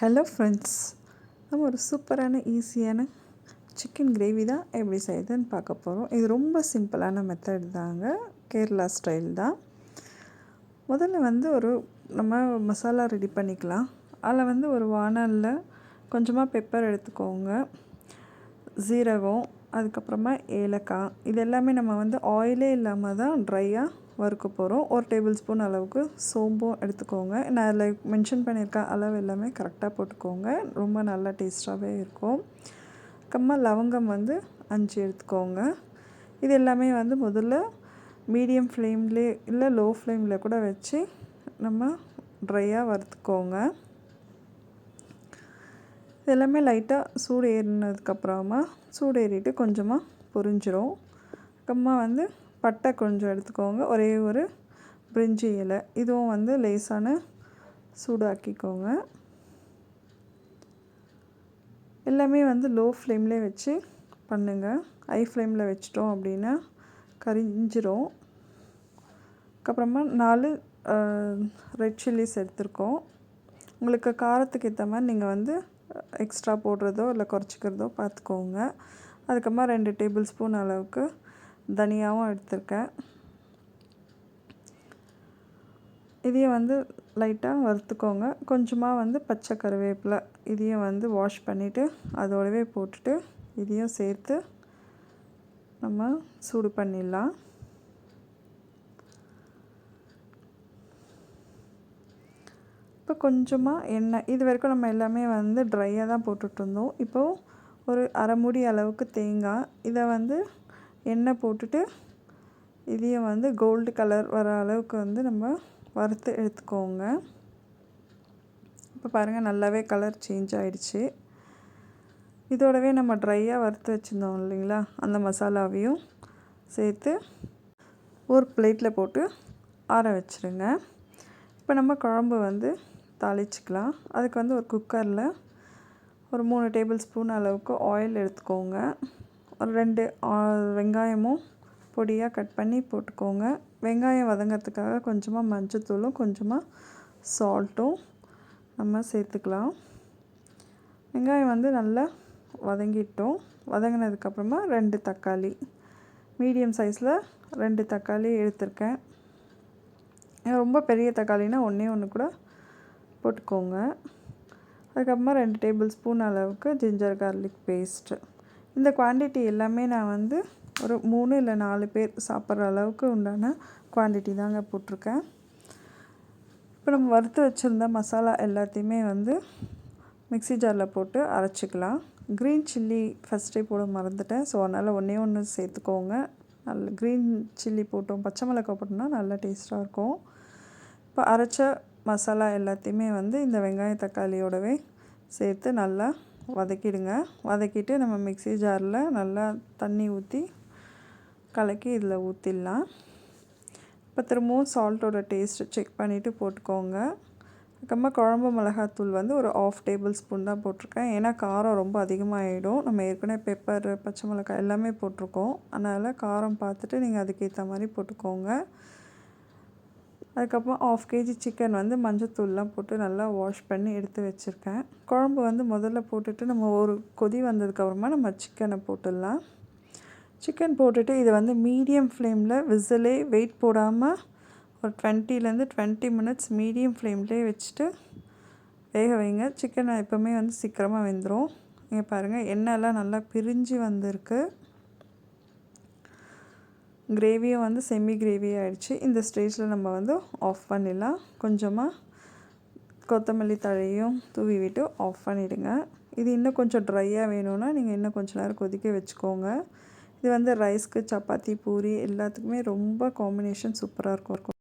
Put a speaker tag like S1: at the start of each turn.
S1: Hello friends, நம்ம ஒரு சூப்பரான ஈஸியான சிக்கன் கிரேவி தான் எப்படி செய்யுதுன்னு பார்க்க போகிறோம். இது ரொம்ப சிம்பிளான மெத்தட் தாங்க, கேரளா ஸ்டைல் தான். முதல்ல நம்ம மசாலா ரெடி பண்ணிக்கலாம். அதில் ஒரு வானலில் கொஞ்சமாக பெப்பர் எடுத்துக்கோங்க, ஜீரகம், அதுக்கப்புறமா ஏலக்காய். இது எல்லாமே நம்ம ஆயிலே இல்லாமல் தான் ட்ரையாக வறுக்க போகிறோம். ஒரு டேபிள் ஸ்பூன் அளவுக்கு சோம்பும் எடுத்துக்கோங்க. நான் அதில் மென்ஷன் பண்ணியிருக்க அளவு எல்லாமே கரெக்டாக போட்டுக்கோங்க, ரொம்ப நல்லா டேஸ்ட்டாகவே இருக்கும். அப்புறமா லவங்கம் 5 எடுத்துக்கோங்க. இது எல்லாமே முதல்ல மீடியம் ஃப்ளேம்லேயே இல்லை லோ ஃப்ளேமில் கூட வச்சு நம்ம ட்ரையாக வறுத்துக்கோங்க. இது எல்லாமே லைட்டாக சூடு ஏறினதுக்கப்புறமா சூடு ஏறிட்டு கொஞ்சமாக பொரிஞ்சிரும். அப்புறமா பட்டை கொஞ்சம் எடுத்துக்கோங்க, ஒரே ஒரு பிரிஞ்சி இலை, இதுவும் லேசான சூடாக்கிக்கோங்க. எல்லாமே லோ ஃப்ளேம்லேயே வச்சு பண்ணுங்கள். ஹை ஃப்ளேமில் வச்சிட்டோம் அப்படின்னா கரிஞ்சிரும். அதுக்கப்புறமா 4 ரெட் சில்லிஸ் எடுத்துருக்கோம். உங்களுக்கு காரத்துக்கு ஏற்ற மாதிரி நீங்கள் எக்ஸ்ட்ரா போடுறதோ இல்லை குறைச்சிக்கிறதோ பார்த்துக்கோங்க. அதுக்கப்புறமா 2 டேபிள் ஸ்பூன் அளவுக்கு தனியாவும் எடுத்திருக்கேன். இதையும் லைட்டாக வறுத்துக்கோங்க. கொஞ்சமாக பச்சை கருவேப்பிலை, இதையும் வாஷ் பண்ணிவிட்டு அதோடவே போட்டுட்டு இதையும் சேர்த்து நம்ம சூடு பண்ணிடலாம். இப்போ கொஞ்சமாக எண்ணெய், இது வரைக்கும் நம்ம எல்லாமே ட்ரையாக தான் போட்டுட்ருந்தோம். இப்போது ஒரு அரை மூடி அளவுக்கு தேங்காய், இதை எண்ணெய் போட்டுட்டு இதையும் கோல்டு கலர் வர அளவுக்கு நம்ம வறுத்து எடுத்துக்கோங்க. இப்போ பாருங்கள், நல்லாவே கலர் சேஞ்ச் ஆகிடுச்சு. இதோடவே நம்ம ட்ரையாக வறுத்து வச்சுருந்தோம் இல்லைங்களா, அந்த மசாலாவையும் சேர்த்து ஒரு பிளேட்டில் போட்டு ஆற வச்சுருங்க. இப்போ நம்ம குழம்பு தாளிச்சிக்கலாம். அதுக்கு ஒரு குக்கரில் ஒரு 3 டேபிள் ஸ்பூன் அளவுக்கு ஆயில் எடுத்துக்கோங்க. ஒரு 2 வெங்காயமும் பொடியாக கட் பண்ணி போட்டுக்கோங்க. வெங்காயம் வதங்கிறதுக்காக கொஞ்சமாக மஞ்சத்தூளும் கொஞ்சமாக சால்ட்டும் நம்ம சேர்த்துக்கலாம். வெங்காயம் நல்லா வதங்கிட்டோம். வதங்கினதுக்கப்புறமா 2 தக்காளி, மீடியம் சைஸில் 2 தக்காளி எடுத்திருக்கேன். ரொம்ப பெரிய தக்காளினா ஒன்று கூட போட்டுக்கோங்க. அதுக்கப்புறமா 2 டேபிள் ஸ்பூன் அளவுக்கு ஜிஞ்சர் கார்லிக் பேஸ்ட்டு. இந்த குவான்டிட்டி எல்லாமே நான் ஒரு 3 இல்லை 4 பேர் சாப்பிட்ற அளவுக்கு உண்டான குவான்டிட்டி தாங்க போட்டிருக்கேன். இப்போ நம்ம வறுத்து வச்சுருந்த மசாலா எல்லாத்தையுமே மிக்ஸி ஜாரில் போட்டு அரைச்சிக்கலாம். க்ரீன் சில்லி ஃபஸ்ட்டே போட மறந்துட்டேன், ஸோ அதனால் ஒன்று சேர்த்துக்கோங்க. நல்ல க்ரீன் சில்லி போட்டோம், பச்சை மிளகாய் போட்டோம்னா நல்லா டேஸ்ட்டாக இருக்கும். இப்போ அரைச்ச மசாலா எல்லாத்தையுமே இந்த வெங்காயம் தக்காளியோடவே சேர்த்து நல்லா வதக்கிடுங்க. வதக்கிட்டு நம்ம மிக்ஸி ஜாரில் நல்லா தண்ணி ஊற்றி கலக்கி இதில் ஊற்றிடலாம். இப்போ திரும்பவும் சால்ட்டோட டேஸ்ட்டு செக் பண்ணிவிட்டு போட்டுக்கோங்க. அதுக்கப்புறமா குழம்பு மிளகாத்தூள் ஒரு 1/2 டேபிள் ஸ்பூன் தான் போட்டிருக்கேன். ஏன்னா காரம் ரொம்ப அதிகமாகிடும். நம்ம ஏற்கனவே பெப்பர், பச்சை மிளகாய் எல்லாமே போட்டிருக்கோம். அதனால் காரம் பார்த்துட்டு நீங்கள் அதுக்கேற்ற மாதிரி போட்டுக்கோங்க. அதுக்கப்புறம் 1/2 kg சிக்கன் மஞ்சத்தூள்லாம் போட்டு நல்லா வாஷ் பண்ணி எடுத்து வச்சுருக்கேன். குழம்பு முதல்ல போட்டுட்டு நம்ம ஒரு கொதி வந்ததுக்கப்புறமா நம்ம சிக்கனை போட்டுடலாம். சிக்கன் போட்டுட்டு இதை மீடியம் ஃப்ளேமில் விசிலே வெயிட் போடாமல் ஒரு 20 மினிட்ஸ் மீடியம் ஃப்ளேம்லேயே வச்சுட்டு வேக வைங்க. சிக்கனை எப்போவுமே சீக்கிரமாக வெந்துடும். இங்கே பாருங்கள், எண்ணெயெல்லாம் நல்லா பிரிஞ்சு வந்திருக்கு. கிரேவியும் செமி கிரேவி ஆகிடுச்சு. இந்த ஸ்டேஜில் நம்ம ஆஃப் பண்ணிடலாம். கொஞ்சமாக கொத்தமல்லி தழையும் தூவி விட்டு ஆஃப் பண்ணிவிடுங்க. இது இன்னும் கொஞ்சம் ட்ரையாக வேணும்னா நீங்கள் இன்னும் கொஞ்சம் நேரம் கொதிக்க வச்சுக்கோங்க. இது ரைஸ்க்கு, சப்பாத்தி, பூரி எல்லாத்துக்குமே ரொம்ப காம்பினேஷன் சூப்பராக இருக்கும்.